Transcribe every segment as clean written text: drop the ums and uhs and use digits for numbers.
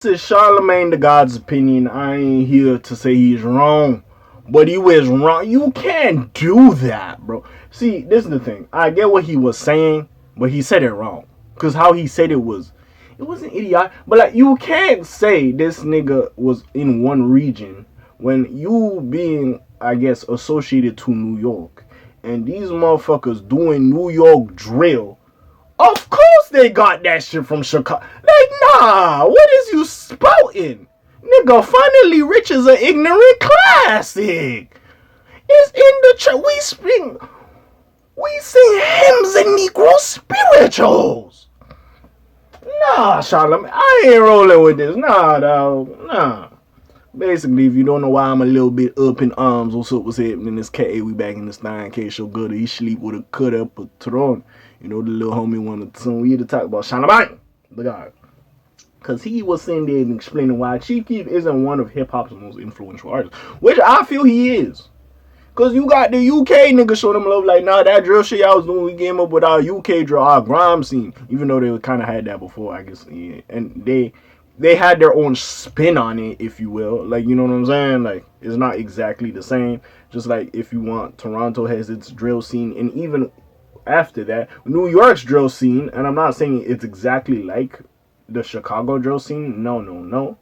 This is Charlamagne the God's opinion. I ain't here to say he's wrong, but he was wrong. You can't do that, bro. See, this is the thing. I get what he was saying, but he said it wrong. Cause how he said it wasn't idiot. But like, you can't say this nigga was in one region when you being, I guess, associated to New York, and these motherfuckers doing New York drill. Of course they got that shit from Chicago. Like, nah, what is you spouting? Nigga, finally rich is an ignorant classic. It's in the church. We sing hymns and Negro spirituals. Nah, Charlamagne, I ain't rolling with this. Nah, dog. Nah. Basically, if you don't know why I'm a little bit up in arms, what's happening? This K.A. we back in this thing. K show good. He sleep with a cut up a throne. You know, the little homie wanted to we here to talk about Charlamange, the guy. Because he was sitting there and explaining why Chief Keef isn't one of hip-hop's most influential artists. Which I feel he is. Because you got the UK niggas show them love like, nah, that drill shit y'all was doing, we came up with our UK drill, our grime scene. Even though they kind of had that before, I guess. Yeah. And they had their own spin on it, if you will. Like, you know what I'm saying? Like, it's not exactly the same. Just like if you want, Toronto has its drill scene. And even after that, New York's drill scene, and I'm not saying it's exactly like the Chicago drill scene. No.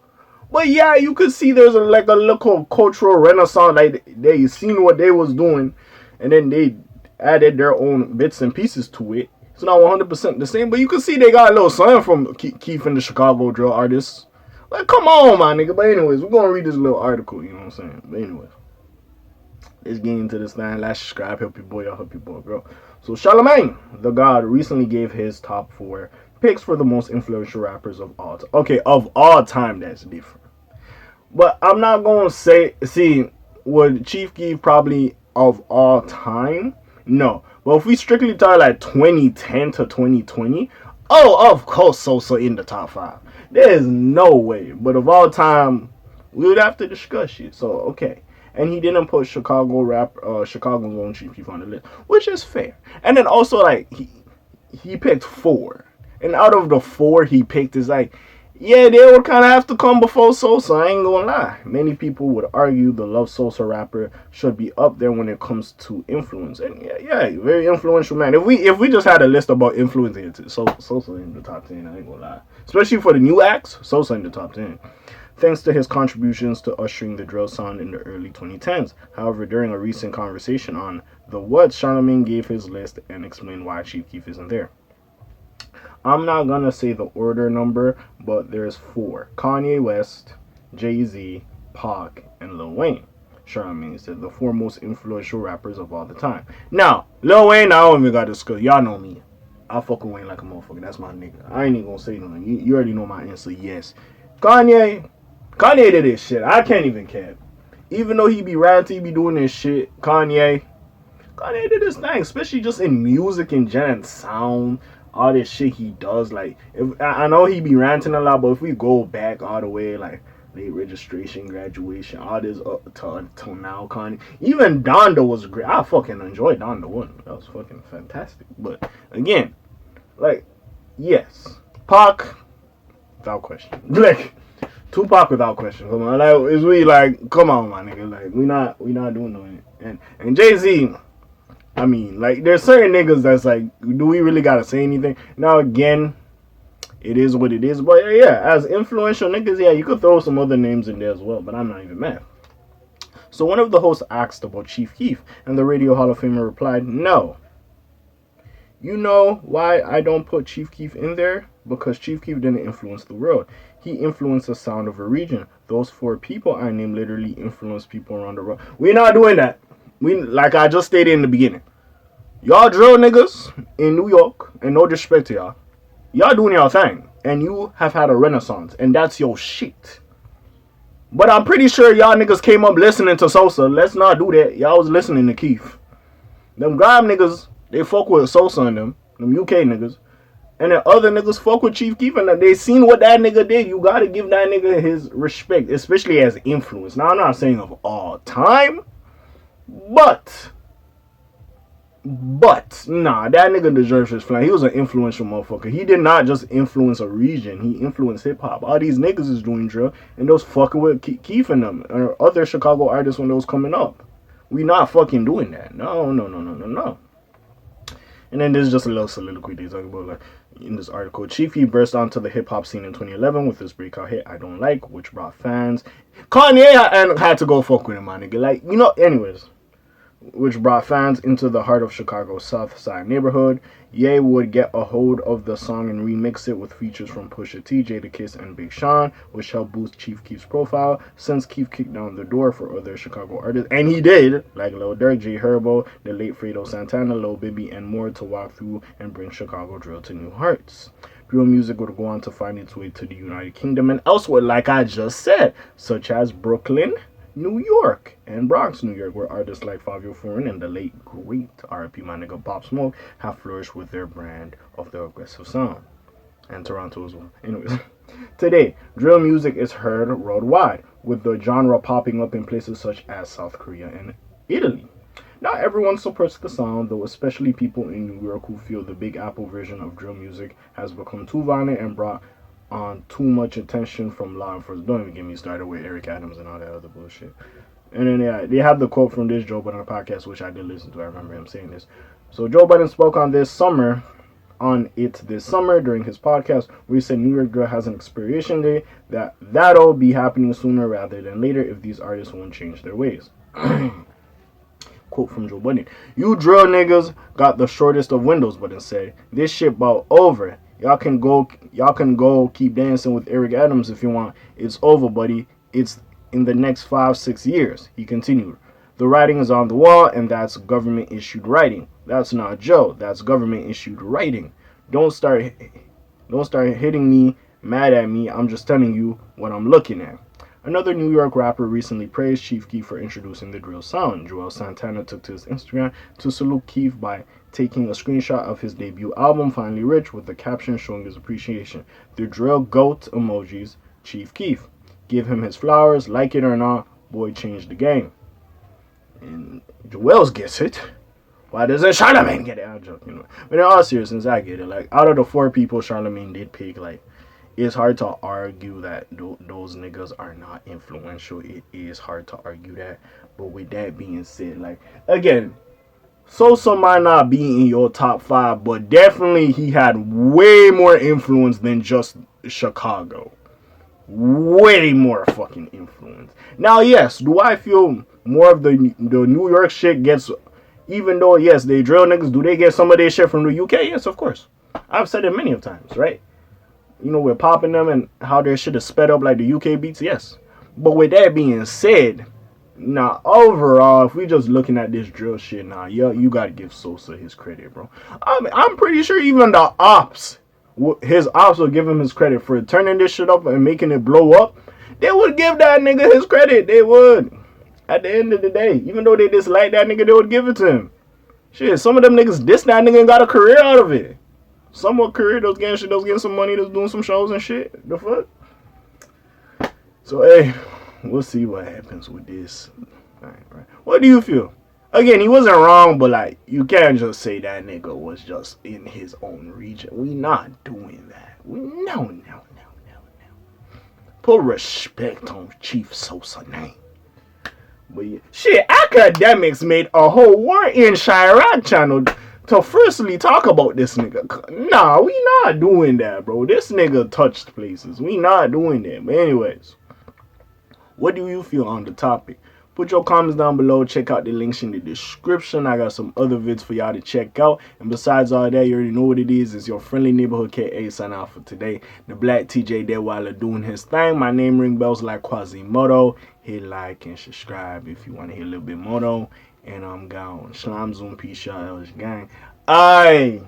But yeah, you could see there's a local cultural renaissance. Like, they seen what they was doing, and then they added their own bits and pieces to it. It's not 100% the same, but you can see they got a little something from Keef and the Chicago drill artists. Like, come on, my nigga. But anyways, we're going to read this little article, you know what I'm saying? But anyways, let's get into this thing. Like, subscribe, help your boy out, help your boy, bro. So, Charlamagne, the God, recently gave his top 4 picks for the most influential rappers of all time. Okay, of all time, that's different. But I'm not going to say, see, would Chief Keef probably of all time? No. But if we strictly talk like 2010 to 2020, oh, of course Sosa in the top 5. There's no way. But of all time, we would have to discuss it. So, okay. And he didn't put Chicago's own Chief Keef on the list, which is fair. And then also, like, he picked 4. And out of the 4 he picked is like, yeah, they would kind of have to come before Sosa, I ain't gonna lie. Many people would argue the Love Sosa rapper should be up there when it comes to influence. And yeah, very influential man. If we just had a list about influence, Sosa in the top 10, I ain't gonna lie. Especially for the new acts, Sosa in the top 10. Thanks to his contributions to ushering the drill sound in the early 2010s. However, during a recent conversation on The What, Charlamagne gave his list and explained why Chief Keef isn't there. I'm not gonna say the order number, but there's 4. Kanye West, Jay-Z, Pac, and Lil Wayne. Charlamagne said the 4 most influential rappers of all the time. Now, Lil Wayne, I don't even gotta discuss. Y'all know me. I fuck with Wayne like a motherfucker. That's my nigga. I ain't even gonna say nothing. You already know my answer, yes. Kanye did this shit. I can't even care. Even though he be ranting, he be doing this shit, Kanye did this thing, especially just in music and gen sound. All this shit he does, like, I know he be ranting a lot, but if we go back all the way, like late registration, graduation, all this up till now, Kanye, even Donda was great. I fucking enjoyed Donda 1. That was fucking fantastic. But again, like, yes, Pac without question, like Tupac without question. Come on, like, is we like, come on, my nigga, like we not doing no. And Jay-Z. I mean, like, there's certain niggas that's like, do we really gotta say anything? Now, again, it is what it is. But yeah, as influential niggas, yeah, you could throw some other names in there as well, but I'm not even mad. So one of the hosts asked about Chief Keef, and the Radio Hall of Famer replied, no. You know why I don't put Chief Keef in there? Because Chief Keef didn't influence the world. He influenced the sound of a region. Those 4 people I named literally influenced people around the world. We're not doing that. Like I just stated in the beginning, y'all drill niggas in New York, and no disrespect to y'all doing y'all thing, and you have had a renaissance, and that's your shit. But I'm pretty sure y'all niggas came up listening to Sosa. Let's not do that. Y'all was listening to Keef. Them grime niggas, they fuck with Sosa and them UK niggas, and then other niggas fuck with Chief Keef, and they seen what that nigga did. You gotta give that nigga his respect, especially as influence. Now, I'm not saying of all time, but But nah, that nigga deserves his flag. He was an influential motherfucker. He did not just influence a region. He influenced hip hop. All these niggas is doing drill, and those fucking with Keef and them or other Chicago artists when those coming up. We not fucking doing that. No, no, no, no, no, no. And then there's just a little soliloquy they talk about, like, in this article. Chief Keef burst onto the hip hop scene in 2011 with his breakout hit "I Don't Like," which brought fans. Kanye had to go fuck with him, my nigga. Like, anyways, which brought fans into the heart of Chicago's South Side neighborhood. Ye would get a hold of the song and remix it with features from Pusha T, Jadakiss, and Big Sean, which helped boost Chief Keef's profile, since Keef kicked down the door for other Chicago artists, and he did, like Lil Durk, J Herbo, the late Fredo Santana, Lil Bibby, and more, to walk through and bring Chicago drill to new heights. Drill music would go on to find its way to the United Kingdom and elsewhere, like I just said, such as Brooklyn, New York, and Bronx, New York, where artists like Fabio Foreign and the late great R.I.P. my nigga Pop Smoke have flourished with their brand of the aggressive sound. And Toronto as well. Anyways, today, drill music is heard worldwide, with the genre popping up in places such as South Korea and Italy. Not everyone supports the sound, though, especially people in New York who feel the Big Apple version of drill music has become too violent and brought on too much attention from law enforcement. Don't even get me started with Eric Adams and all that other bullshit. And then they have the quote from this Joe Budden podcast, which I did listen to. I remember him saying this. So Joe Budden spoke on this summer during his podcast, where he said New York drill has an expiration date, that'll be happening sooner rather than later if these artists won't change their ways. Quote from Joe Budden: "You drill niggas got the shortest of windows," Budden said. "This shit about over. Y'all can go keep dancing with Eric Adams if you want. It's over, buddy. It's in the next 5-6 years," he continued. "The writing is on the wall, and that's government issued writing. That's not Joe. That's government issued writing. Don't start hitting me, mad at me. I'm just telling you what I'm looking at." Another New York rapper recently praised Chief Keef for introducing the drill sound. Joel Santana took to his Instagram to salute Keef by taking a screenshot of his debut album, Finally Rich, with the caption showing his appreciation. "The drill goat emojis, Chief Keef. Give him his flowers, like it or not, boy changed the game." And Joel's gets it. Why doesn't Charlamange get it? I'm joking. But in all seriousness, I get it. Like, out of the 4 people Charlamange did pick, like, it's hard to argue that those niggas are not influential. It is hard to argue that. But with that being said, like, again, Sosa might not be in your top 5, but definitely he had way more influence than just Chicago. Way more fucking influence. Now, yes, do I feel more of the New York shit gets, even though, yes, they drill niggas, do they get some of their shit from the UK? Yes, of course. I've said it many of times, right? We're popping them and how their shit is sped up like the UK beats, yes. But with that being said, now overall, if we just looking at this drill shit now, you gotta give Sosa his credit, bro. I'm pretty sure even the his ops will give him his credit for turning this shit up and making it blow up. They would give that nigga his credit. They would. At the end of the day, even though they dislike that nigga, they would give it to him. Shit, some of them niggas diss that nigga and got a career out of it. Somewhat career, those getting some money, those doing some shows and shit. The fuck? So, hey, we'll see what happens with this. All right. What do you feel? Again, he wasn't wrong, but, like, you can't just say that nigga was just in his own region. We not doing that. No. Put respect on Chief Sosa name. But yeah, shit, academics made a whole War in Chirac channel to firstly talk about this nigga. Nah, we not doing that, bro. This nigga touched places. We not doing that. But anyways, what do you feel on the topic? Put your comments down below. Check out the links in the description. I got some other vids for y'all to check out. And besides all that, you already know what it is. It's your friendly neighborhood K.A. sign out for today. The Black TJ Deadweiler doing his thing. My name ring bells like Quasimodo. Hit like and subscribe if you want to hear a little bit more though. And I'm gone. Shalom Zoom. Peace out. Gang. Aye.